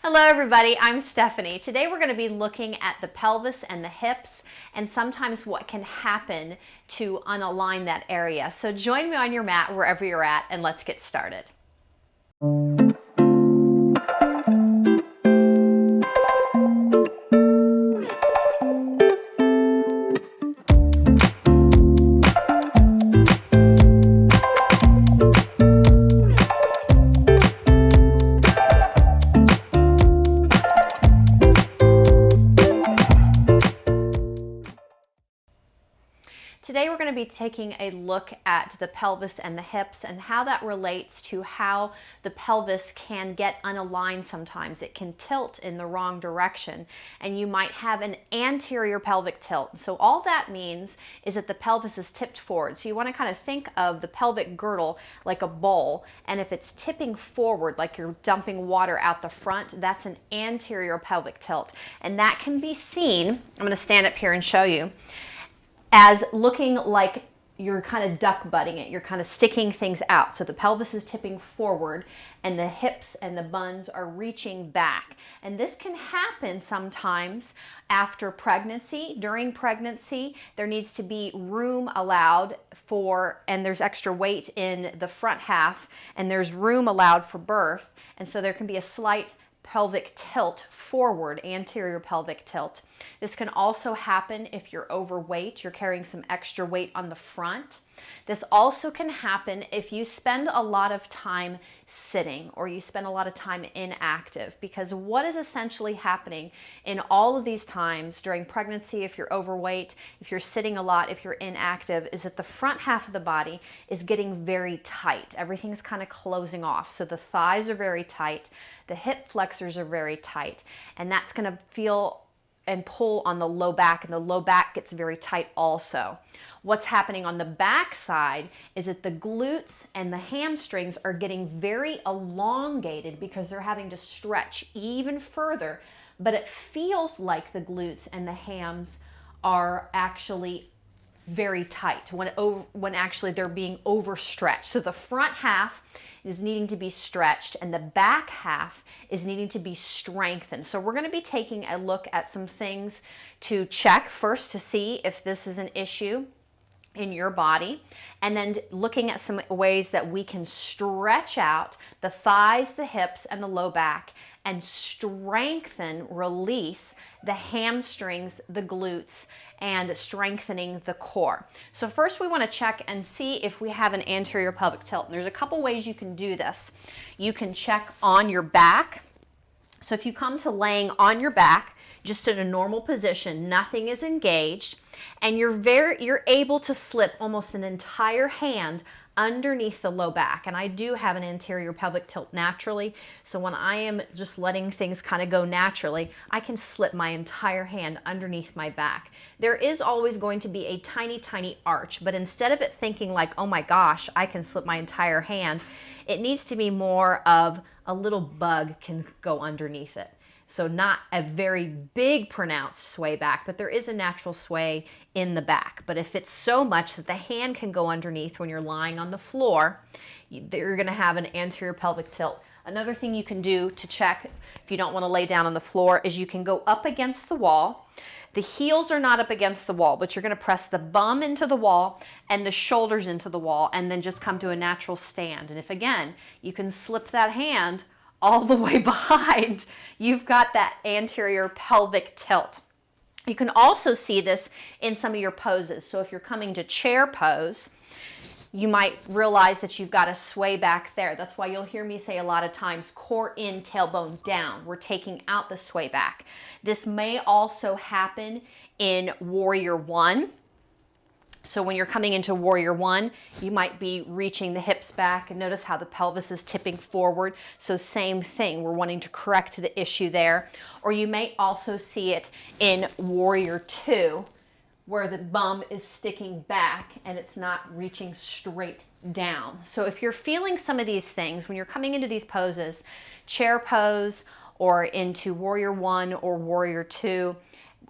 Hello everybody, I'm Stephanie. Today we're going to be looking at the pelvis and the hips and sometimes what can happen to unalign that area. So join me on your mat wherever you're at and let's get started. Today we're going to be taking a look at the pelvis and the hips and how that relates to how the pelvis can get unaligned sometimes. It can tilt in the wrong direction and you might have an anterior pelvic tilt. So all that means is that the pelvis is tipped forward. So you want to kind of think of the pelvic girdle like a bowl, and if it's tipping forward like you're dumping water out the front, that's an anterior pelvic tilt. And that can be seen, I'm going to stand up here and show you, as looking like you're kind of duck butting it. You're kind of sticking things out. So the pelvis is tipping forward and the hips and the buns are reaching back. And this can happen sometimes after pregnancy. During pregnancy, there needs to be room allowed for, and there's extra weight in the front half, and there's room allowed for birth. And so there can be a slight pelvic tilt forward, anterior pelvic tilt. This can also happen if you're overweight, you're carrying some extra weight on the front. This also can happen if you spend a lot of time sitting or you spend a lot of time inactive, because what is essentially happening in all of these times during pregnancy, if you're overweight, if you're sitting a lot, if you're inactive, is that the front half of the body is getting very tight. Everything's kind of closing off. So the thighs are very tight, the hip flexors are very tight, and that's going to feel and pull on the low back, and the low back gets very tight also. What's happening on the back side is that the glutes and the hamstrings are getting very elongated because they're having to stretch even further, but it feels like the glutes and the hams are actually very tight when actually they're being overstretched. So the front half is needing to be stretched and the back half is needing to be strengthened. So we're going to be taking a look at some things to check first to see if this is an issue in your body, and then looking at some ways that we can stretch out the thighs, the hips, and the low back and strengthen, release the hamstrings, the glutes, and strengthening the core. So first we want to check and see if we have an anterior pelvic tilt. And there's a couple ways you can do this. You can check on your back. So if you come to laying on your back, just in a normal position, nothing is engaged, and you're able to slip almost an entire hand underneath the low back. And I do have an anterior pelvic tilt naturally, so when I am just letting things kind of go naturally, I can slip my entire hand underneath my back. There is always going to be a tiny, tiny arch, but instead of it thinking like, oh my gosh, I can slip my entire hand, it needs to be more of a little bug can go underneath it. So not a very big pronounced sway back, but there is a natural sway in the back. But if it's so much that the hand can go underneath when you're lying on the floor, you're going to have an anterior pelvic tilt. Another thing you can do to check if you don't want to lay down on the floor is you can go up against the wall. The heels are not up against the wall, but you're going to press the bum into the wall and the shoulders into the wall and then just come to a natural stand. And if again, you can slip that hand all the way behind, you've got that anterior pelvic tilt. You can also see this in some of your poses. So if you're coming to chair pose, you might realize that you've got a sway back there. That's why you'll hear me say a lot of times, core in, tailbone down. We're taking out the sway back. This may also happen in Warrior One. So when you're coming into Warrior One, you might be reaching the hips back, and notice how the pelvis is tipping forward. So same thing, we're wanting to correct the issue there. Or you may also see it in Warrior Two, where the bum is sticking back and it's not reaching straight down. So if you're feeling some of these things, when you're coming into these poses, chair pose or into Warrior One or Warrior Two,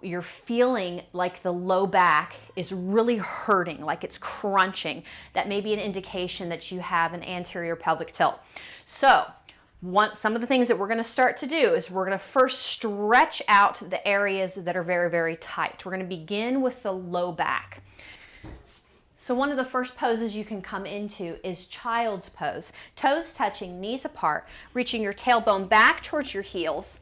you're feeling like the low back is really hurting, like it's crunching, that may be an indication that you have an anterior pelvic tilt. So Some of the things that we're going to start to do is we're going to first stretch out the areas that are very, very tight. We're going to begin with the low back. So one of the first poses you can come into is child's pose. Toes touching, knees apart, reaching your tailbone back towards your heels.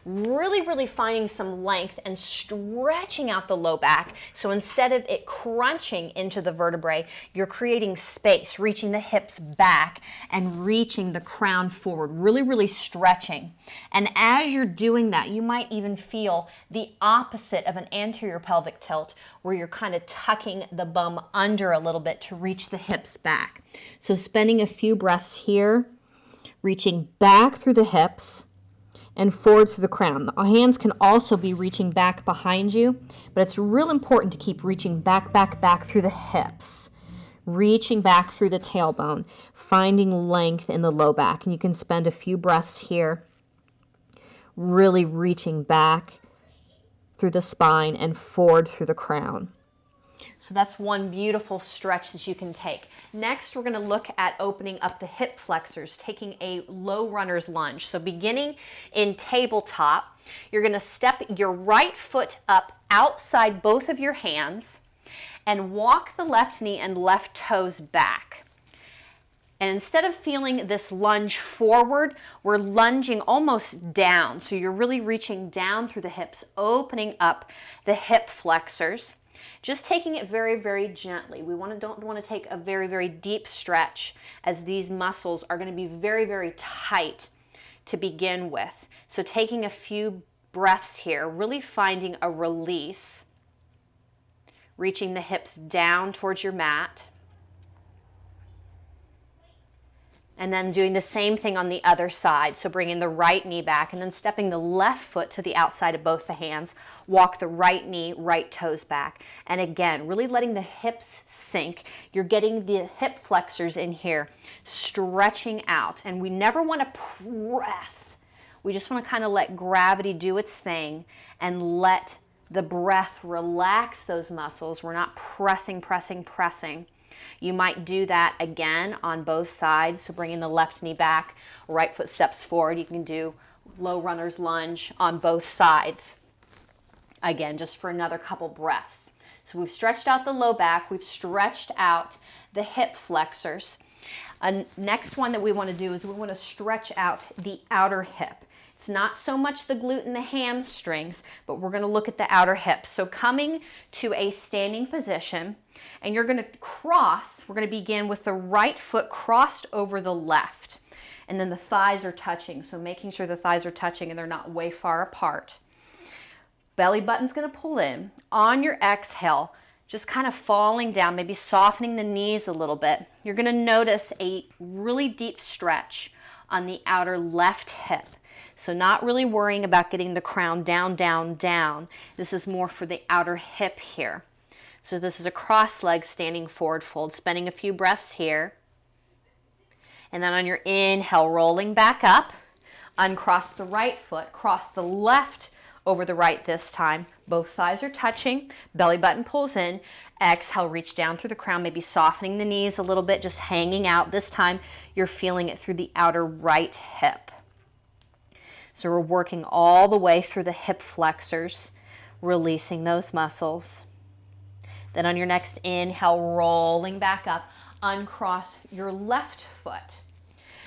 Really, really finding some length and stretching out the low back. So instead of it crunching into the vertebrae, you're creating space, reaching the hips back and reaching the crown forward, really, really stretching. And as you're doing that, you might even feel the opposite of an anterior pelvic tilt, where you're kind of tucking the bum under a little bit to reach the hips back. So spending a few breaths here, reaching back through the hips and forward through the crown. The hands can also be reaching back behind you, but it's real important to keep reaching back, back, back through the hips, reaching back through the tailbone, finding length in the low back. And you can spend a few breaths here, really reaching back through the spine and forward through the crown. So that's one beautiful stretch that you can take. Next, we're going to look at opening up the hip flexors, taking a low runner's lunge. So beginning in tabletop, you're going to step your right foot up outside both of your hands and walk the left knee and left toes back. And instead of feeling this lunge forward, we're lunging almost down. So you're really reaching down through the hips, opening up the hip flexors. Just taking it very, very gently. We don't want to take a very, very deep stretch, as these muscles are going to be very, very tight to begin with. So taking a few breaths here, really finding a release, reaching the hips down towards your mat. And then doing the same thing on the other side. So bringing the right knee back and then stepping the left foot to the outside of both the hands. Walk the right knee, right toes back. And again, really letting the hips sink. You're getting the hip flexors in here, stretching out. And we never want to press. We just want to kind of let gravity do its thing and let the breath relax those muscles. We're not pressing, pressing, pressing. You might do that again on both sides. So bringing the left knee back, right foot steps forward. You can do low runner's lunge on both sides. Again, just for another couple breaths. So we've stretched out the low back. We've stretched out the hip flexors. Next one that we want to do is we want to stretch out the outer hip. It's not so much the glute and the hamstrings, but we're going to look at the outer hip. So coming to a standing position, and you're going to cross. We're going to begin with the right foot crossed over the left. And then the thighs are touching. So making sure the thighs are touching and they're not way far apart. Belly button's going to pull in. On your exhale, just kind of falling down, maybe softening the knees a little bit. You're going to notice a really deep stretch on the outer left hip. So not really worrying about getting the crown down, down, down. This is more for the outer hip here. So this is a cross leg standing forward fold, spending a few breaths here. And then on your inhale, rolling back up, uncross the right foot, cross the left over the right this time. Both thighs are touching, belly button pulls in. Exhale, reach down through the crown, maybe softening the knees a little bit, just hanging out. This time you're feeling it through the outer right hip. So we're working all the way through the hip flexors, releasing those muscles. Then on your next inhale, rolling back up, uncross your left foot.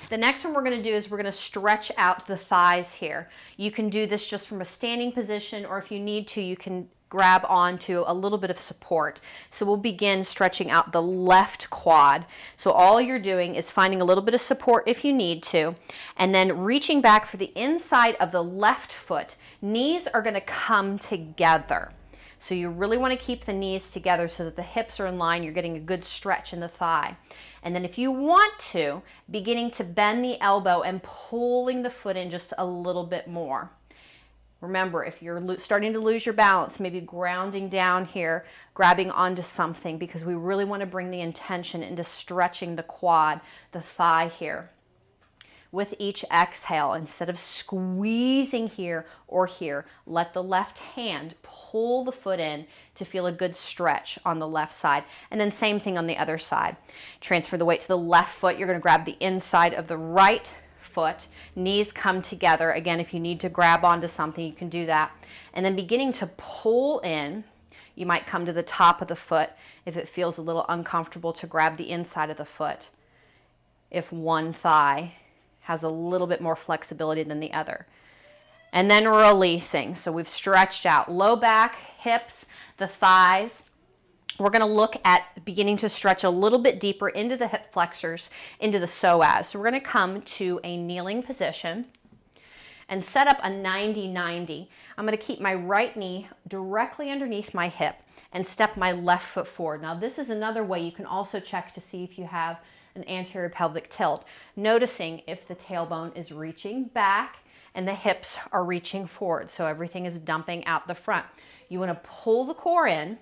The next one we're going to do is we're going to stretch out the thighs here. You can do this just from a standing position, or if you need to, you can grab onto a little bit of support. So we'll begin stretching out the left quad. So all you're doing is finding a little bit of support if you need to, and then reaching back for the inside of the left foot. Knees are going to come together. So you really want to keep the knees together so that the hips are in line. You're getting a good stretch in the thigh. And then if you want to, beginning to bend the elbow and pulling the foot in just a little bit more. Remember, if you're starting to lose your balance, maybe grounding down here, grabbing onto something, because we really want to bring the intention into stretching the quad, the thigh here. With each exhale, instead of squeezing here or here, let the left hand pull the foot in to feel a good stretch on the left side. And then same thing on the other side. Transfer the weight to the left foot. You're going to grab the inside of the right foot, knees come together. Again, if you need to grab onto something, you can do that. And then beginning to pull in, you might come to the top of the foot if it feels a little uncomfortable to grab the inside of the foot. If one thigh has a little bit more flexibility than the other. And then releasing. So we've stretched out low back, hips, the thighs. We're going to look at beginning to stretch a little bit deeper into the hip flexors, into the psoas. So we're going to come to a kneeling position and set up a 90-90. I'm going to keep my right knee directly underneath my hip and step my left foot forward. Now this is another way you can also check to see if you have an anterior pelvic tilt, noticing if the tailbone is reaching back and the hips are reaching forward, so everything is dumping out the front. You want to pull the core in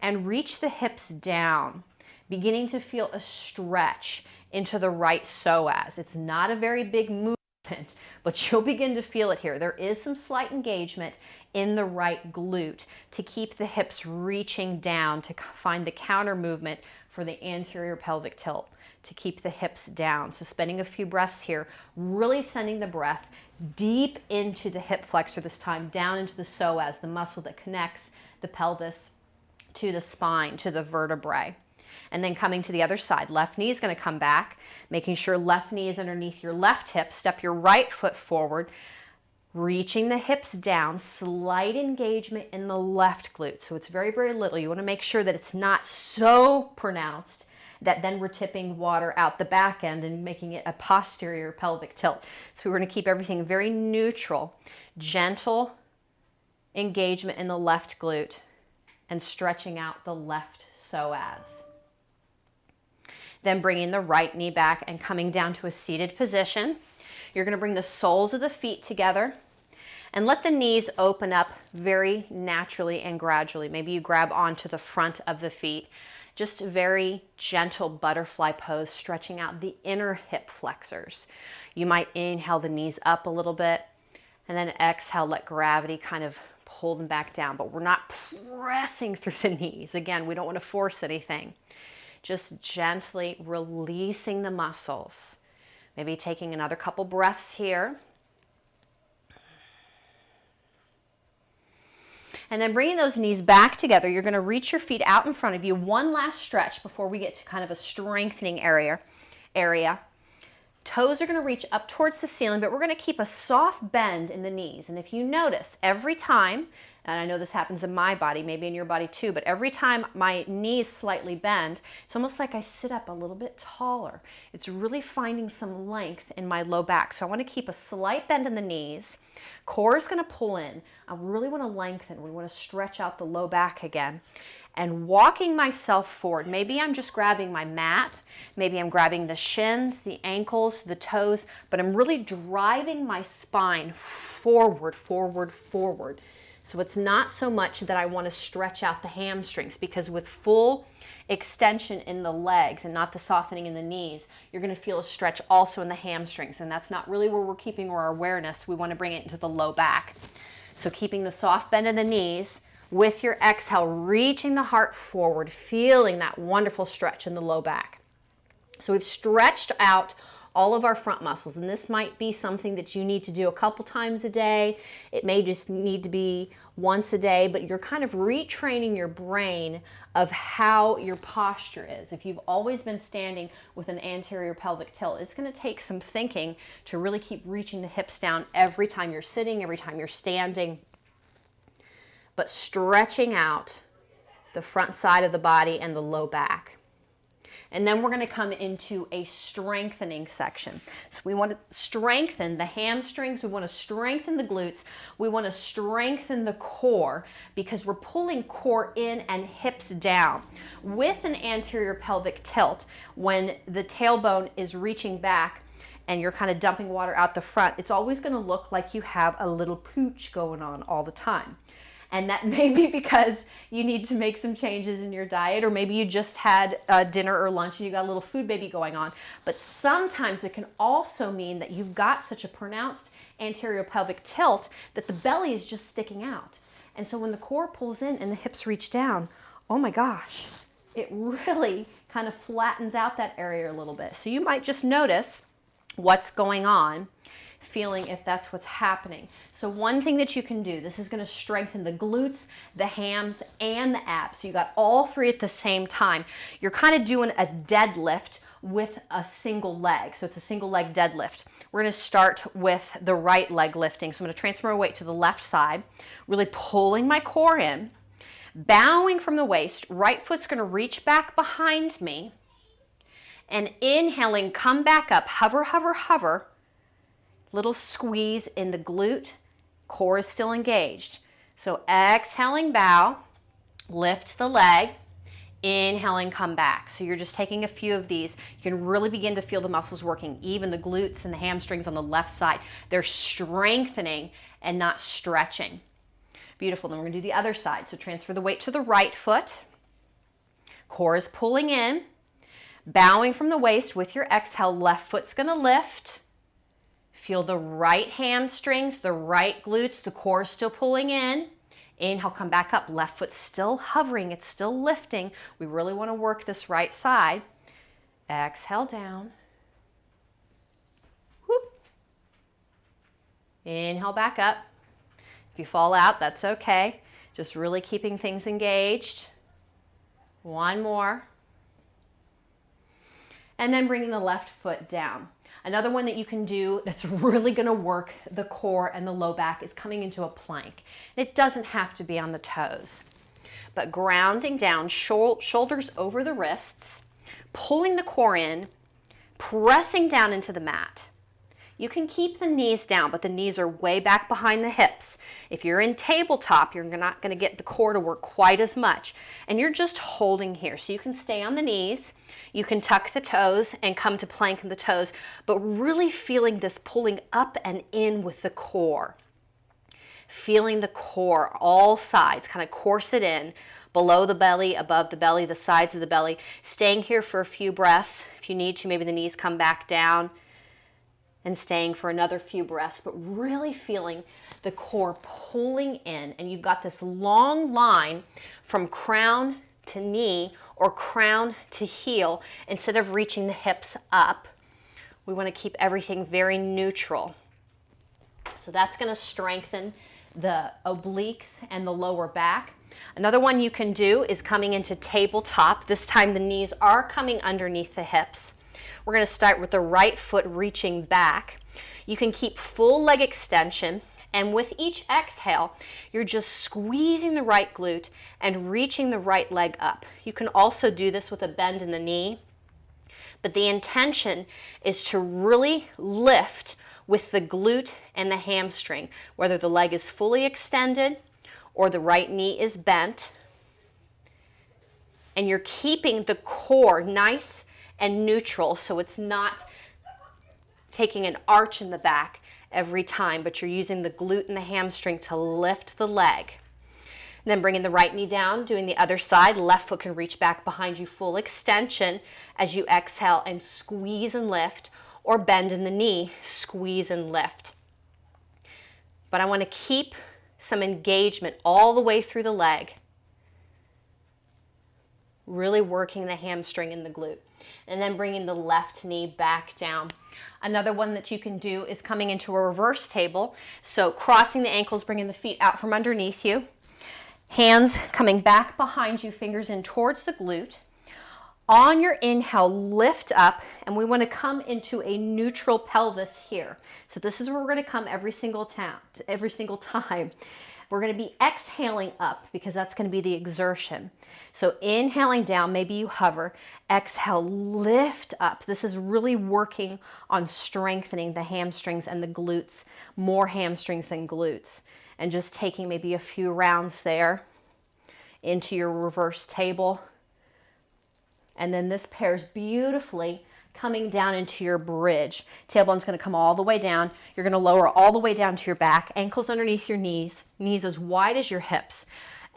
and reach the hips down, beginning to feel a stretch into the right psoas. It's not a very big movement, but you'll begin to feel it here. There is some slight engagement in the right glute to keep the hips reaching down, to find the counter movement for the anterior pelvic tilt, to keep the hips down. So spending a few breaths here, really sending the breath deep into the hip flexor this time, down into the psoas, the muscle that connects the pelvis to the spine, to the vertebrae. And then coming to the other side, left knee is going to come back, making sure left knee is underneath your left hip. Step your right foot forward, reaching the hips down, slight engagement in the left glute. So it's very, very little. You want to make sure that it's not so pronounced that then we're tipping water out the back end and making it a posterior pelvic tilt. So we're going to keep everything very neutral, gentle engagement in the left glute and stretching out the left psoas. Then bringing the right knee back and coming down to a seated position. You're going to bring the soles of the feet together and let the knees open up very naturally and gradually. Maybe you grab onto the front of the feet. Just very gentle butterfly pose, stretching out the inner hip flexors. You might inhale the knees up a little bit and then exhale, let gravity kind of pull them back down, but we're not pressing through the knees. Again, we don't want to force anything. Just gently releasing the muscles. Maybe taking another couple breaths here. And then bringing those knees back together, you're going to reach your feet out in front of you. One last stretch before we get to kind of a strengthening area. Toes are going to reach up towards the ceiling, but we're going to keep a soft bend in the knees. And if you notice, every time, and I know this happens in my body, maybe in your body too, but every time my knees slightly bend, it's almost like I sit up a little bit taller. It's really finding some length in my low back. So I want to keep a slight bend in the knees. Core is going to pull in. I really want to lengthen. We want to stretch out the low back again. And walking myself forward. Maybe I'm just grabbing my mat. Maybe I'm grabbing the shins, the ankles, the toes, but I'm really driving my spine forward, forward, forward. So it's not so much that I want to stretch out the hamstrings, because with full extension in the legs and not the softening in the knees, you're going to feel a stretch also in the hamstrings, and that's not really where we're keeping our awareness. We want to bring it into the low back. So keeping the soft bend in the knees, with your exhale, reaching the heart forward, feeling that wonderful stretch in the low back. So we've stretched out all of our front muscles, and this might be something that you need to do a couple times a day. It may just need to be once a day, but you're kind of retraining your brain of how your posture is. If you've always been standing with an anterior pelvic tilt, it's going to take some thinking to really keep reaching the hips down every time you're sitting, every time you're standing, but stretching out the front side of the body and the low back. And then we're going to come into a strengthening section. So we want to strengthen the hamstrings. We want to strengthen the glutes. We want to strengthen the core, because we're pulling core in and hips down. With an anterior pelvic tilt, when the tailbone is reaching back and you're kind of dumping water out the front, it's always going to look like you have a little pooch going on all the time. And that may be because you need to make some changes in your diet, or maybe you just had dinner or lunch and you got a little food baby going on. But sometimes it can also mean that you've got such a pronounced anterior pelvic tilt that the belly is just sticking out. And so when the core pulls in and the hips reach down, oh my gosh, it really kind of flattens out that area a little bit. So you might just notice what's going on, feeling if that's what's happening. So one thing that you can do, this is going to strengthen the glutes, the hams, and the abs. So you got all three at the same time. You're kind of doing a deadlift with a single leg. So it's a single leg deadlift. We're going to start with the right leg lifting. So I'm going to transfer my weight to the left side, really pulling my core in, bowing from the waist. Right foot's going to reach back behind me, and inhaling, come back up, hover, hover, hover. Little squeeze in the glute, core is still engaged. So exhaling, bow, lift the leg, inhaling, come back. So you're just taking a few of these. You can really begin to feel the muscles working, even the glutes and the hamstrings on the left side. They're strengthening and not stretching. Beautiful. Then we're going to do the other side. So transfer the weight to the right foot. Core is pulling in, bowing from the waist with your exhale. Left foot's going to lift. Feel the right hamstrings, the right glutes, the core is still pulling in. Inhale, come back up. Left foot still hovering, it's still lifting. We really want to work this right side. Exhale down. Whoop. Inhale back up. If you fall out, that's okay. Just really keeping things engaged. One more. And then bringing the left foot down. Another one that you can do that's really going to work the core and the low back is coming into a plank. It doesn't have to be on the toes, but grounding down, shoulders over the wrists, pulling the core in, pressing down into the mat. You can keep the knees down, but the knees are way back behind the hips. If you're in tabletop, you're not going to get the core to work quite as much. And you're just holding here. So you can stay on the knees. You can tuck the toes and come to plank in the toes, but really feeling this pulling up and in with the core. Feeling the core, all sides, kind of course it in, below the belly, above the belly, the sides of the belly. Staying here for a few breaths. If you need to, maybe the knees come back down. And staying for another few breaths, but really feeling the core pulling in. And you've got this long line from crown to knee or crown to heel. Instead of reaching the hips up, we want to keep everything very neutral. So that's going to strengthen the obliques and the lower back. Another one you can do is coming into tabletop. This time the knees are coming underneath the hips. We're going to start with the right foot reaching back. You can keep full leg extension, and with each exhale, you're just squeezing the right glute and reaching the right leg up. You can also do this with a bend in the knee, but the intention is to really lift with the glute and the hamstring, whether the leg is fully extended or the right knee is bent. And you're keeping the core nice and neutral, so it's not taking an arch in the back every time, but you're using the glute and the hamstring to lift the leg. And then bringing the right knee down, doing the other side. Left foot can reach back behind you, full extension as you exhale, and squeeze and lift, or bend in the knee, squeeze and lift. But I want to keep some engagement all the way through the leg, really working the hamstring and the glute. And then bringing the left knee back down. Another one that you can do is coming into a reverse table. So crossing the ankles, bringing the feet out from underneath you. Hands coming back behind you, fingers in towards the glute. On your inhale, lift up, and we want to come into a neutral pelvis here. So this is where we're going to come every single time. We're going to be exhaling up because that's going to be the exertion. So inhaling down, maybe you hover. Exhale, lift up. This is really working on strengthening the hamstrings and the glutes, more hamstrings than glutes. And just taking maybe a few rounds there into your reverse table. And then this pairs beautifully coming down into your bridge. Tailbone's going to come all the way down. You're going to lower all the way down to your back, ankles underneath your knees, knees as wide as your hips.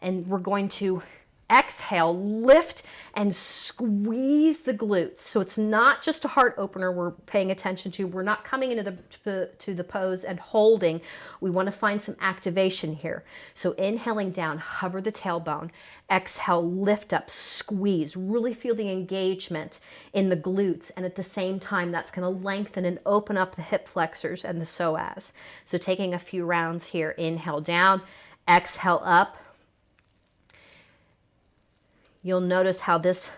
And we're going to exhale, lift and squeeze the glutes. So it's not just a heart opener we're paying attention to. We're not coming into the pose and holding. We want to find some activation here. So inhaling down, hover the tailbone. Exhale, lift up, squeeze. Really feel the engagement in the glutes. And at the same time, that's going to lengthen and open up the hip flexors and the psoas. So taking a few rounds here. Inhale down, exhale up. You'll notice how this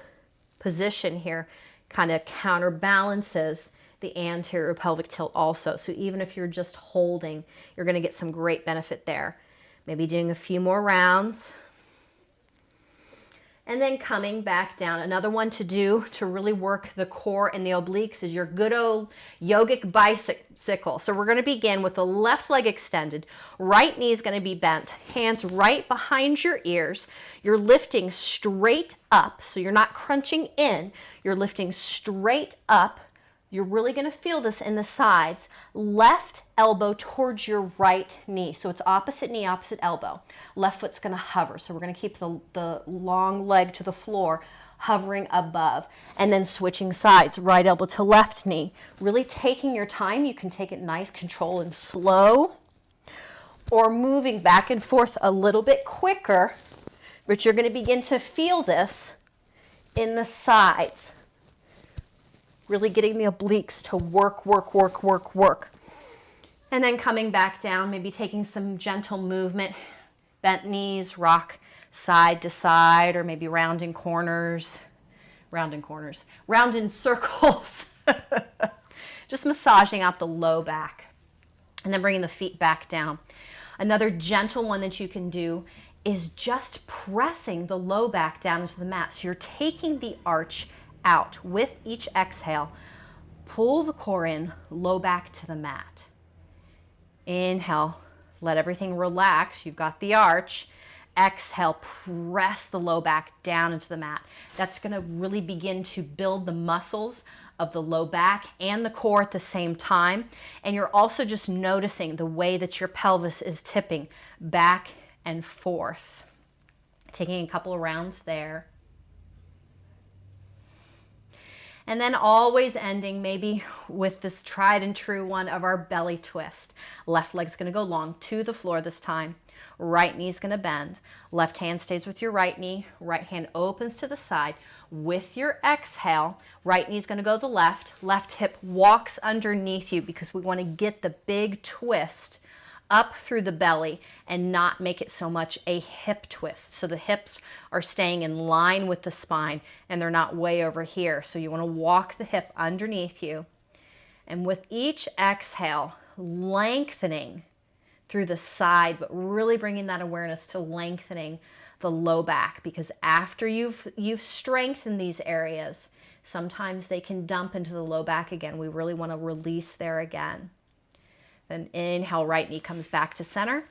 position here kind of counterbalances the anterior pelvic tilt also. So even if you're just holding, you're going to get some great benefit there. Maybe doing a few more rounds. And then coming back down. Another one to do to really work the core and the obliques is your good old yogic bicycle. So we're going to begin with the left leg extended. Right knee is going to be bent. Hands right behind your ears. You're lifting straight up. So you're not crunching in. You're lifting straight up. You're really going to feel this in the sides. Left elbow towards your right knee. So it's opposite knee, opposite elbow. Left foot's going to hover. So we're going to keep the long leg to the floor hovering above. And then switching sides, right elbow to left knee. Really taking your time. You can take it nice, control and slow. Or moving back and forth a little bit quicker. But you're going to begin to feel this in the sides. Really getting the obliques to work, work, work, work, work. And then coming back down, maybe taking some gentle movement, bent knees, rock side to side, or maybe round in corners, round in circles. Just massaging out the low back. And then bringing the feet back down. Another gentle one that you can do is just pressing the low back down into the mat. So you're taking the arch out with each exhale. Pull the core in, low back to the mat. Inhale, let everything relax. You've got the arch. Exhale, press the low back down into the mat. That's going to really begin to build the muscles of the low back and the core at the same time. And you're also just noticing the way that your pelvis is tipping back and forth. Taking a couple of rounds there. And then always ending maybe with this tried and true one of our belly twist. Left leg's going to go long to the floor this time. Right knee's going to bend. Left hand stays with your right knee. Right hand opens to the side. With your exhale, right knee's going to go to the left. Left hip walks underneath you because we want to get the big twist up through the belly and not make it so much a hip twist. So the hips are staying in line with the spine and they're not way over here. So you want to walk the hip underneath you. And with each exhale, lengthening through the side, but really bringing that awareness to lengthening the low back, because after you've strengthened these areas, sometimes they can dump into the low back again. We really want to release there again. Then inhale, right knee comes back to center.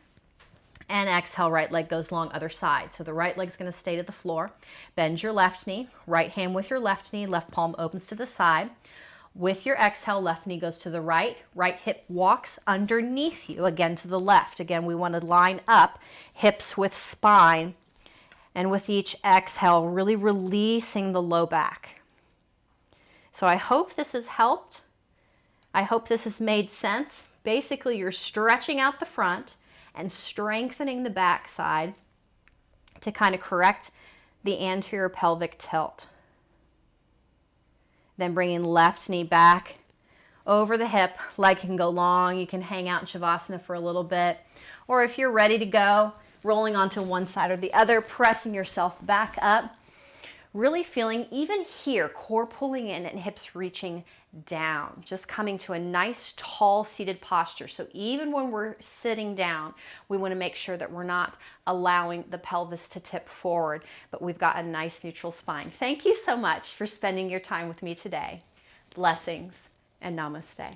And exhale, right leg goes long other side. So the right leg's going to stay to the floor. Bend your left knee. Right hand with your left knee. Left palm opens to the side. With your exhale, left knee goes to the right. Right hip walks underneath you, again to the left. Again, we want to line up hips with spine. And with each exhale, really releasing the low back. So I hope this has helped. I hope this has made sense. Basically, you're stretching out the front and strengthening the back side to kind of correct the anterior pelvic tilt. Then bringing left knee back over the hip. Leg can go long. You can hang out in Shavasana for a little bit. Or if you're ready to go, rolling onto one side or the other, pressing yourself back up. Really feeling even here, core pulling in and hips reaching down, just coming to a nice tall seated posture. So even when we're sitting down, we want to make sure that we're not allowing the pelvis to tip forward, but we've got a nice neutral spine. Thank you so much for spending your time with me today. Blessings and namaste.